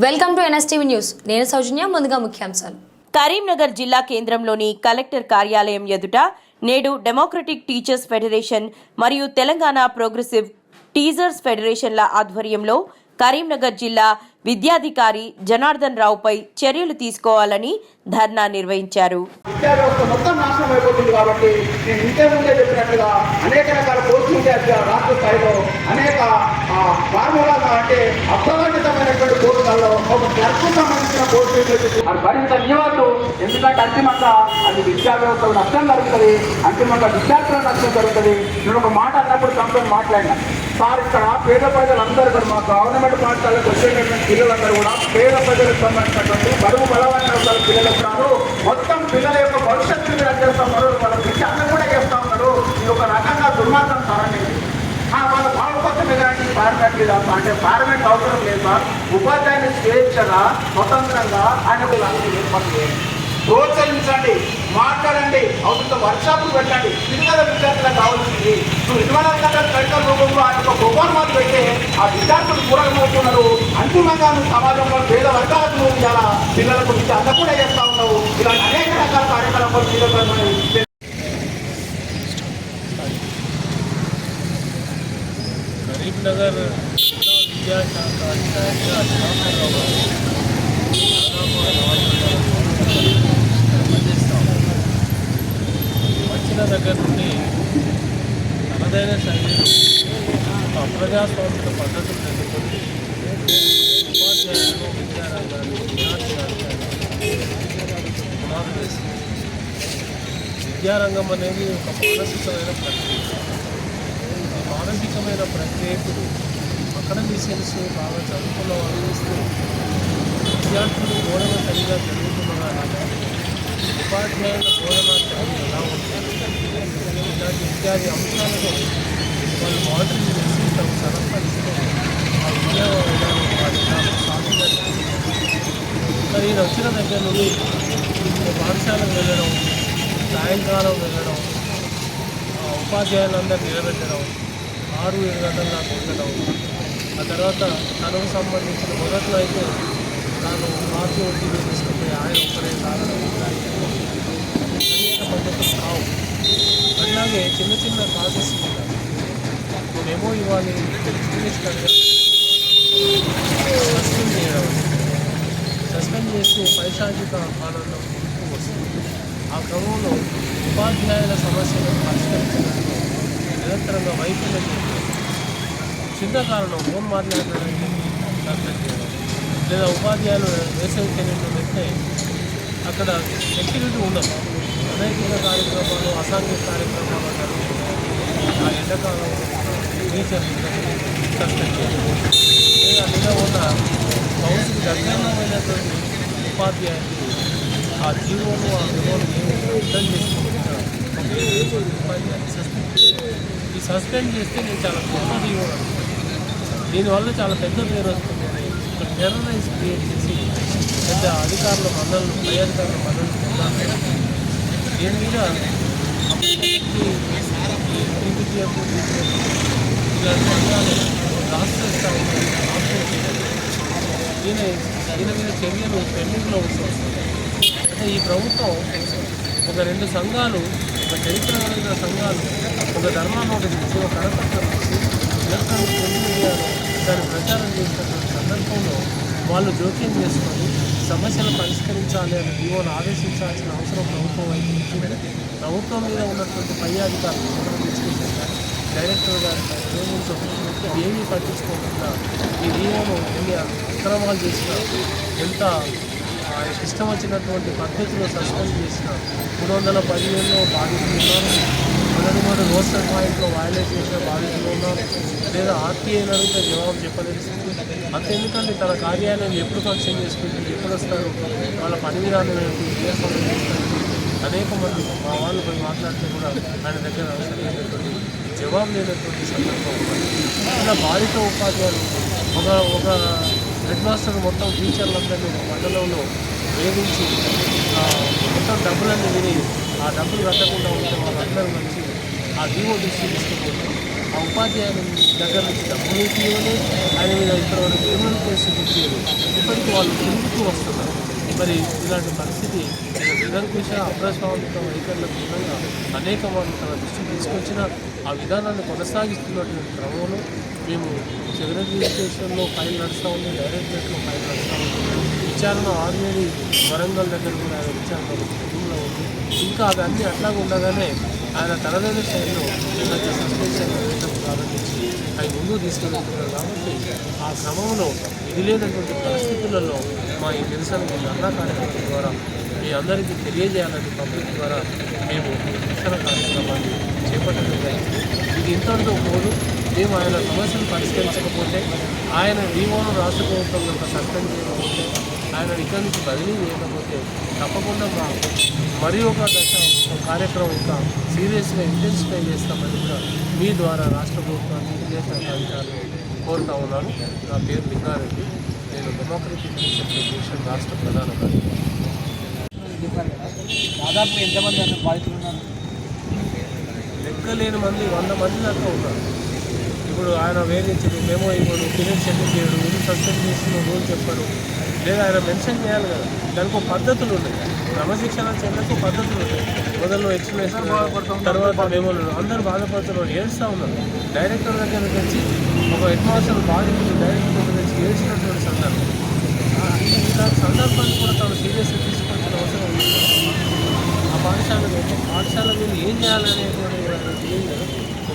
Welcome to NSTV news. నేను సౌజన్య. ముందుగా ముఖ్యాంశాలు. కరీంనగర్ జిల్లా కేంద్రంలోని కలెక్టర్ కార్యాలయం ఎదుట నేడు డెమోక్రటిక్ టీచర్స్ ఫెడరేషన్ మరియు తెలంగాణ ప్రోగ్రెసివ్ టీచర్స్ ఫెడరేషన్ల ఆధ్వర్యంలో కరీంనగర్ జిల్లా విద్యాధికారి జనార్దన్ రావుపై చర్యలు తీసుకోవాలని ధర్నా నిర్వహించారు. విద్యా వ్యవస్థ మొత్తం నాశనం అయిపోతుంది కాబట్టి నేను ఇంతే ముందే చెప్పినట్లుగా అనేక రకాల పోస్టులు రాష్ట్ర స్థాయిలో అనేక ఫార్ములాగా అంటే అప్రవర్తితమైనటువంటి కోర్టులలో ఒక క్లర్కు సంబంధించిన పోస్టులు అది భరించ నియమాలు. ఎందుకంటే అంతిమంగా అది విద్యా వ్యవస్థకు నష్టం జరుగుతుంది, అంతిమంగా విద్యార్థులకు నష్టం జరుగుతుంది. నేను ఒక మాట అన్నప్పుడు తమతో మాట్లాడినా సార్, ఇక్కడ పేద ప్రజలందరూ కూడా మా గవర్నమెంట్ పాఠశాలకు వచ్చేటటువంటి పిల్లలందరూ కూడా పేద ప్రజలకు సంబంధించినటువంటి బరువు బలమైన పిల్లలు ఉన్నారు. మొత్తం పిల్లల యొక్క భవిష్యత్తు చేస్తా ఉన్నారు, వాళ్ళ విద్యాన్ని కూడా చేస్తూ ఉన్నారు. ఇది ఒక రకంగా దుర్మార్గం సారండి. వాళ్ళ కోసమే కానీ పార్లమెంట్ అంటే పార్లమెంట్ అవసరం లేదు సార్. ఉపాధ్యాయుని స్వేచ్ఛగా స్వతంత్రంగా ఆయనకు ఏర్పాటు చేయండి, ప్రోత్సహించండి, మాట్లాడండి, అవసరంతో వర్క్షాపులు పెట్టండి. పిల్లల విద్యార్థులకు కావాల్సింది నువ్వు 24 గంటల మెడికల్ రూపంలో ఆయన ఒక ప్రోగ్రామాలు పెట్టి ఆ విద్యార్థులు కూరగమవుతున్నారు. అంతిమంగా నువ్వు సమాజంలో పేద వర్గాలకు నువ్వు ఇలా పిల్లలకు విద్య అంత కూడా చేస్తూ ఉన్నావు. ఇలాంటి అనేక రకాల కార్యక్రమాలు పిల్లలు కరీంనగర్ విద్యాశాఖ వచ్చిన దగ్గర నుండి తనదైన శైలిలో అప్రజాస్వామిక పద్ధతులు ఎదుర్కొని ఉపాధ్యాయులు విద్యారంగాన్ని పునాది వేస్తుంది. విద్యారంగం అనేది ఒక మానసికమైన ప్రక్రియ. ఈ మానసికమైన ప్రక్రియకు అకాడమిషియన్స్ బాగా చదువుకున్న వాళ్ళు ఇస్తే విద్యార్థులు బోధన సరిగా జరుగుతున్నదా లేదా, ఉపాధ్యాయుల బోధన శైలి ఎలా ఉంటుంది, ఇలాంటి ఇత్యాది అంశాలను వాళ్ళు మానిటరింగ్ చేసి తమ సరఫరిస్తే ఆ విద్యా విధానం సాధించాలి. మరి ఈయన వచ్చిన దగ్గర నుండి పాఠశాలకు వెళ్ళడం, సాయంకాలం వెళ్ళడం, ఉపాధ్యాయులందరూ నిలబెట్టడం, 6-7 గంటల దాకా ఉండడం, ఆ తర్వాత తనకు సంబంధించిన మొదట్లో అయితే తాను పార్టీ ఒత్తిడి తీసుకుంటే ఆయన ఒక్కడే తాగడం అనేక పద్ధతులు కావు. అట్లాగే చిన్న చిన్న ప్రాసెస్ నేనేమో ఇవ్వాలి సస్పెండ్ చేయడం, సస్పెండ్ చేస్తూ పైశాచిక ఆనందం వస్తుంది. ఆ క్రమంలో ఉపాధ్యాయుల సమస్యలను పరిష్కరించడంలో నిరంతరంగా వైఫల్యం చిన్న కారణం ఫోన్ మాట్లాడడానికి సస్పెండ్ చేయడం, లేదా ఉపాధ్యాయులు వేసవి సెలవులు పెడితే అక్కడ సెక్యూరిటీ ఉండదు. అనేక కార్యక్రమాలు, అసాంఘిక కార్యక్రమాలు జరుగుతున్నాయి. ఆ ఎండాకాలంలో టీచర్లు సస్పెండ్ చేయడం, లేదా నిన్న ఉన్న హౌస్కి దగ్గరలో అయినటువంటి ఉపాధ్యాయులు ఆ జీవోను ఆ వివోను ఏమి అర్థం చేసుకుంటున్నారు. ఈ సస్పెండ్ చేస్తే నేను చాలా గొప్ప జీవో అనుకుంటున్నాను. దీనివల్ల చాలా పెద్ద పేరు వస్తుంది. టెర్రరైజ్ క్రియేట్ చేసి పెద్ద అధికారుల మద్దతు, పై అధికారుల మద్దతు పొందాలి. దీని మీద ఇలాంటి సంఘాలు రాష్ట్ర స్థాయిలో దీని మీద చర్యలు పెండింగ్లో వస్తుంది. అంటే ఈ ప్రభుత్వం ఒక 2 సంఘాలు, ఒక చరిత్ర కలిగిన సంఘాలు ఒక ధర్మా నోటీస్ ఇచ్చి, ఒక కరపత్రం ఇచ్చి ఎలక్ట్రానిక్ మీడియాలో దాన్ని ప్రచారం చేసినటువంటి సందర్భంలో వాళ్ళు జోక్యం చేసుకొని సమస్యలు పరిష్కరించాలి అని జీవోను ఆదేశించాల్సిన అవసరం ప్రభుత్వం వైపు నుంచి ప్రభుత్వం మీద ఉన్నటువంటి పై అధికారులు ఎడ్యుకేషన్ కానీ డైరెక్టర్ గారు ఏమీ పట్టించుకోకుండా ఈ జీవోను ఎన్ని అక్రమాలు చేసినా, ఎంత ఇష్టం వచ్చినటువంటి పద్ధతిలో సస్పెండ్ చేసిన 315లో బాధితులు ఉన్నారు. 103 రోస్టర్ పాయింట్లో వైలేట్ చేసిన బాధితులు ఉన్నారు. లేదా ఆర్టీఐని అడిగితే జవాబు చెప్పదలిసింది. అంతెందుకంటే తన కార్యాలయం ఎప్పుడు ఫంక్షన్ చేసుకుంటుంది, ఎప్పుడు వస్తారు, వాళ్ళ పని విధానం ఏంటి, ఏ సమయం చేస్తారు, అనేక మంది మా వాళ్ళు పోయి మాట్లాడితే కూడా ఆయన దగ్గర సరైనటువంటి జవాబు లేనటువంటి సందర్భం. ఇలా బాధిత ఉపాధ్యాయులు ఒక హెడ్ మాస్టర్ మొత్తం టీచర్లందరినీ మండలంలో వేధించి మొత్తం డబ్బులన్నీ విని ఆ డబ్బులు కట్టకుండా ఉంటే వాళ్ళందరూ వచ్చి ఆ డిఓ తీసుకుంటారు. ఆ ఆ ఉపాధ్యాయుల దగ్గర నుంచి డబ్బులు తీయలేదు, ఆయన మీద ఇప్పటివరకు క్రిమినల్ కేసు తీయలేదు. ఇప్పటికీ వాళ్ళు తిరుగుతూ వస్తున్నారు. మరి ఇలాంటి పరిస్థితి నిరంకుశ అప్రస్వామిక వైఖరుల మూలంగా అనేక మంది తన దృష్టికి తీసుకొచ్చిన ఆ విధానాన్ని కొనసాగిస్తున్నటువంటి క్రమంలో మేము సెక్రటరీ స్టేషన్లో ఫైల్ నడుస్తూ ఉంది, డైరెక్టరేట్లో ఫైల్ నడుస్తూ ఉంది. విచారణ ఆల్రెడీ వరంగల్ దగ్గర కూడా ఆయన విచారణ కుటుంబంలో ఉంది. ఇంకా అవన్నీ అట్లాగా ఉండగానే ఆయన తనదైన శైలిలో మధ్య సస్పెన్షన్ వేయడం ప్రారంభించి అవి ముందుకు తీసుకెళ్తున్నారు. కాబట్టి ఆ క్రమంలో ఇది లేనటువంటి పరిస్థితులలో మా ఈ నిరసన ధర్నా కార్యక్రమం ద్వారా మీ అందరికీ తెలియజేయాలని పబ్లిక్ ద్వారా మేము నిరసన కార్యక్రమాన్ని చేపట్టడం జరిగింది. ఇది ఇంతటితో పోదు. మేము ఆయన సమస్యను పరిష్కరించకపోతే, ఆయన డీఓను రాష్ట్ర ప్రభుత్వం యొక్క సస్పెండ్ చేయకపోతే, ఆయన ఇక్కడి నుంచి బదిలీ చేయకపోతే తప్పకుండా మా మరి ఒక దశ కార్యక్రమం ఇంకా సీరియస్గా ఇంటెన్సిఫై చేస్తామని కూడా మీ ద్వారా రాష్ట్ర ప్రభుత్వాన్ని విదేశాంగ అధికారులు కోరుతా ఉన్నాను. నా పేరు లింగారెడ్డి, నేను డెమోక్రటిక్ ఫెడరేషన్ రాష్ట్ర ప్రధాన కార్యదర్శి. దాదాపు ఎంతమంది అన్న బాధితులు ఉన్నారు? లెక్కలేని మంది 100 మంది దాకా ఉన్నారు. ఇప్పుడు ఆయన వేధించడు, మేమో ఇప్పుడు పీరియడ్ సెటిల్ చేయడు, ఇది సస్పెండ్ చేసిన రూల్ చెప్పడు, లేదా ఆయన మెన్షన్ చేయాలి కదా. దానికి పద్ధతులు ఉన్నాయి, క్రమశిక్షణ చెల్లకు పద్ధతులు ఉంటాయి. మొదలు ఎక్స్ప్లెనేషన్ తర్వాత మేము అందరూ బాధపడుతున్నారు, ఏడుస్తూ ఉన్నారు. డైరెక్టర్ దగ్గర నుంచి ఒక హెడ్ మాస్టర్ బాధితులు డైరెక్టర్ దగ్గర నుంచి ఏడ్చినటువంటి సందర్భం. ఇలాంటి సందర్భాన్ని కూడా తాను సీరియస్గా తీసుకోవాల్సిన అవసరం ఉంది. ఆ పాఠశాల మీద ఏం చేయాలనేటువంటి తెలియదు.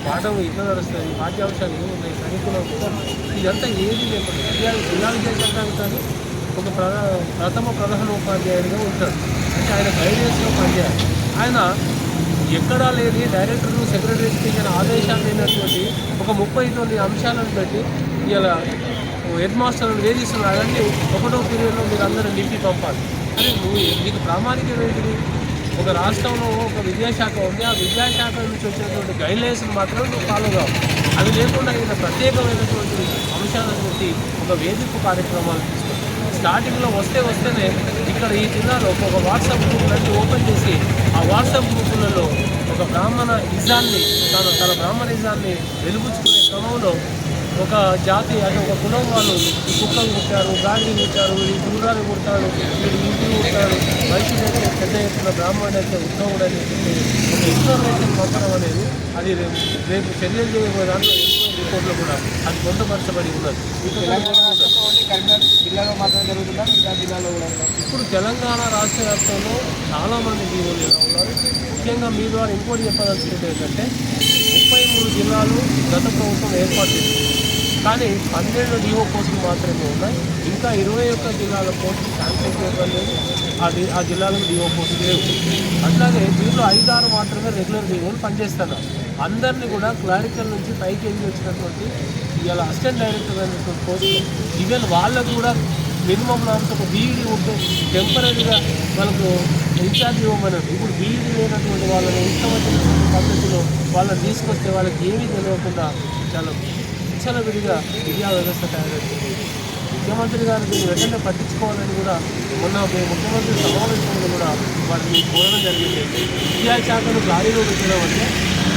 పాఠం ఇట్లా నడుస్తుంది, పాఠ్యాంశాలు ఏమున్నాయి, కరికులం ఇదంతా ఏది లేకుండా జిల్లా విద్యాశాఖకు కానీ ఒక ప్రథమ ప్రధానోపాధ్యాయుడిగా ఉంటాడు. అంటే ఆయన గైడెన్స్లో పనిచేయాలి. ఆయన ఎక్కడా లేని డైరెక్టర్లు సెక్రటరీ స్పీకర్ ఆదేశాలు లేనటువంటి ఒక 39 అంశాలను పెట్టి ఇలా హెడ్ మాస్టర్లను వేధిస్తున్నారు. అవన్నీ ఒకటో పీరియడ్లో మీరు అందరూ నింపి పంపాలి. అంటే మీకు ప్రామాణికం ఏంటిది? ఒక రాష్ట్రంలో ఒక విద్యాశాఖ ఉంది, ఆ విద్యాశాఖ నుంచి వచ్చినటువంటి గైడ్లైన్స్ మాత్రం ఫాలో కావాలి. అది లేకుండా ఈయన ప్రత్యేకమైనటువంటి అంశాలను పెట్టి ఒక వేదిక కార్యక్రమాలు తీసుకుంటారు. స్టార్టింగ్లో వస్తేనే ఇక్కడ ఈ జిల్లాలో ఒక వాట్సాప్ గ్రూపులన్నీ ఓపెన్ చేసి ఆ వాట్సాప్ గ్రూపులలో ఒక బ్రాహ్మణ ఇజాన్ని తన బ్రాహ్మణిజాన్ని వెలుగుచ్చుకునే క్రమంలో ఒక జాతి అంటే ఒక కులం వాళ్ళు ఈ కుక్కలు కుట్టారు, గాలిని కుట్టారు, ఈ దూరాన్ని కుడతాడు, వీడు ఇంటిని కుట్టాడు, మనిషినైతే పెద్ద ఎత్తున బ్రాహ్మణుడు అయితే ఉత్తముడు అని చెప్పి ఒక ఇన్ఫర్మేషన్ పంపడం అనేది అది రేపు చర్యలు చేయబోయే దాంట్లో రిపోర్ట్లో కూడా అది పొందుపరచబడి ఉన్నది. కరీంనగర్ జిల్లాలో మాత్రమే జరుగుతుందా, మిగతా జిల్లాలో కూడా? ఇప్పుడు తెలంగాణ రాష్ట్ర వ్యాప్తంలో చాలామంది జీవోలు ఇలా ఉన్నారు. ముఖ్యంగా మీ ద్వారా ఇంకోటి చెప్పదలుచుకుంటే ఏంటంటే 33 జిల్లాలు గత ప్రభుత్వం ఏర్పాటు చేసింది, కానీ 12 డిఓ పోస్టులు మాత్రమే ఉన్నాయి. ఇంకా 21 జిల్లాల పోస్టులు శాంక్షన్ చేయడం లేదు. ఆ జిల్లాలకు డిఓ పోస్టులు లేవు. అట్లాగే దీంట్లో 5-6 మాత్రమే రెగ్యులర్ డిఓలు పనిచేస్తున్నారు. అందరినీ కూడా క్లారికల్ నుంచి పైకి ఎదిగి వచ్చినటువంటి ఇలా అసిస్టెంట్ డైరెక్టర్ అనేటువంటి పోస్టులు ఈవెన్ వాళ్ళకు కూడా మినిమం నామ్స్ ఒక బీఈడీ ఉంటే టెంపరీగా వాళ్ళకు ఇన్ఛార్జ్ ఇవ్వమన్నారు. ఇప్పుడు బీఈడీ లేనటువంటి వాళ్ళని ఇష్టమైనటువంటి పద్ధతిలో వాళ్ళని తీసుకొస్తే వాళ్ళకి ఏమీ తెలియకుండా చాలా విచ్చలవిడిగా విద్యా వ్యవస్థ తయారవుతుంది. ముఖ్యమంత్రి గారు దీన్ని వెంటనే పట్టించుకోవాలని కూడా మొన్న ముఖ్యమంత్రి సమావేశంలో కూడా వారిని కోరడం జరిగింది. విద్యాశాఖను గాలిలో పెట్టడం అంటే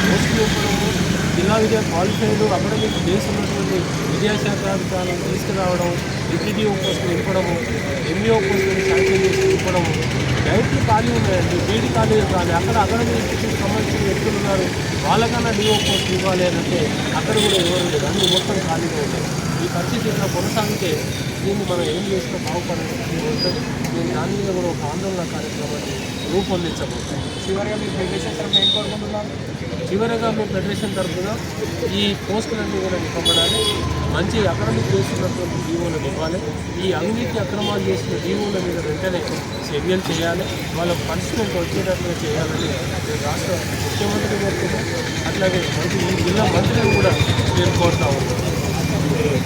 పోస్టులు ఇవ్వడము, జిల్లా విద్యా క్వాలిఫైడ్ అకాడమిక్ బేస్ ఉన్నటువంటి విద్యాశాఖ అధికారులను తీసుకురావడం, డిప్యూటీఓ పోస్టులు ఇవ్వడము, ఎంఈఓ పోస్టులు శాంక్షన్ చేసి ఇవ్వడము. డైరెక్ట్లు ఖాళీ ఉన్నాయండి, బీడీ ఖాళీ కాదు. అక్కడ అకాడమిక్ ఇన్స్టిట్యూట్కి సంబంధించిన వ్యక్తులు ఉన్నారు, వాళ్ళకన్నా డిఓ పోస్టులు ఇవ్వాలి అని అంటే అక్కడ కూడా ఎవరు లేదు, అన్ని మొత్తం ఖాళీగా ఉంటాయి. ఈ పరిస్థితి ఇట్లా కొనసాగితే దీన్ని మనం ఏం చేస్తే బాగుపడాలని ఉంటుంది. నేను దాని మీద కూడా ఒక ఆందోళన కార్యక్రమాన్ని రూపొందించబోతాం. చివరిగా మీ ఫెడరేషన్ తరఫున ఏం కోరుకుంటున్నారు? చివరిగా మేము ఫెడరేషన్ తరఫున ఈ పోస్టులన్నీ కూడా నింపబడాలి, మంచి అకాడమిక్ చేస్తున్నటువంటి జీవోలను ఇవ్వాలి, ఈ అవినీతి అక్రమాలు చేసిన జీవోల మీద వెంటనే చర్యలు చేయాలి, వాళ్ళకు పనిష్మెంట్ వచ్చేటట్లుగా చేయాలని నేను రాష్ట్ర ముఖ్యమంత్రి కోరుతున్నాను. అట్లాగే మంచి ఈ జిల్లా మంత్రిని కూడా నేను కోరుతా ఉన్నాను.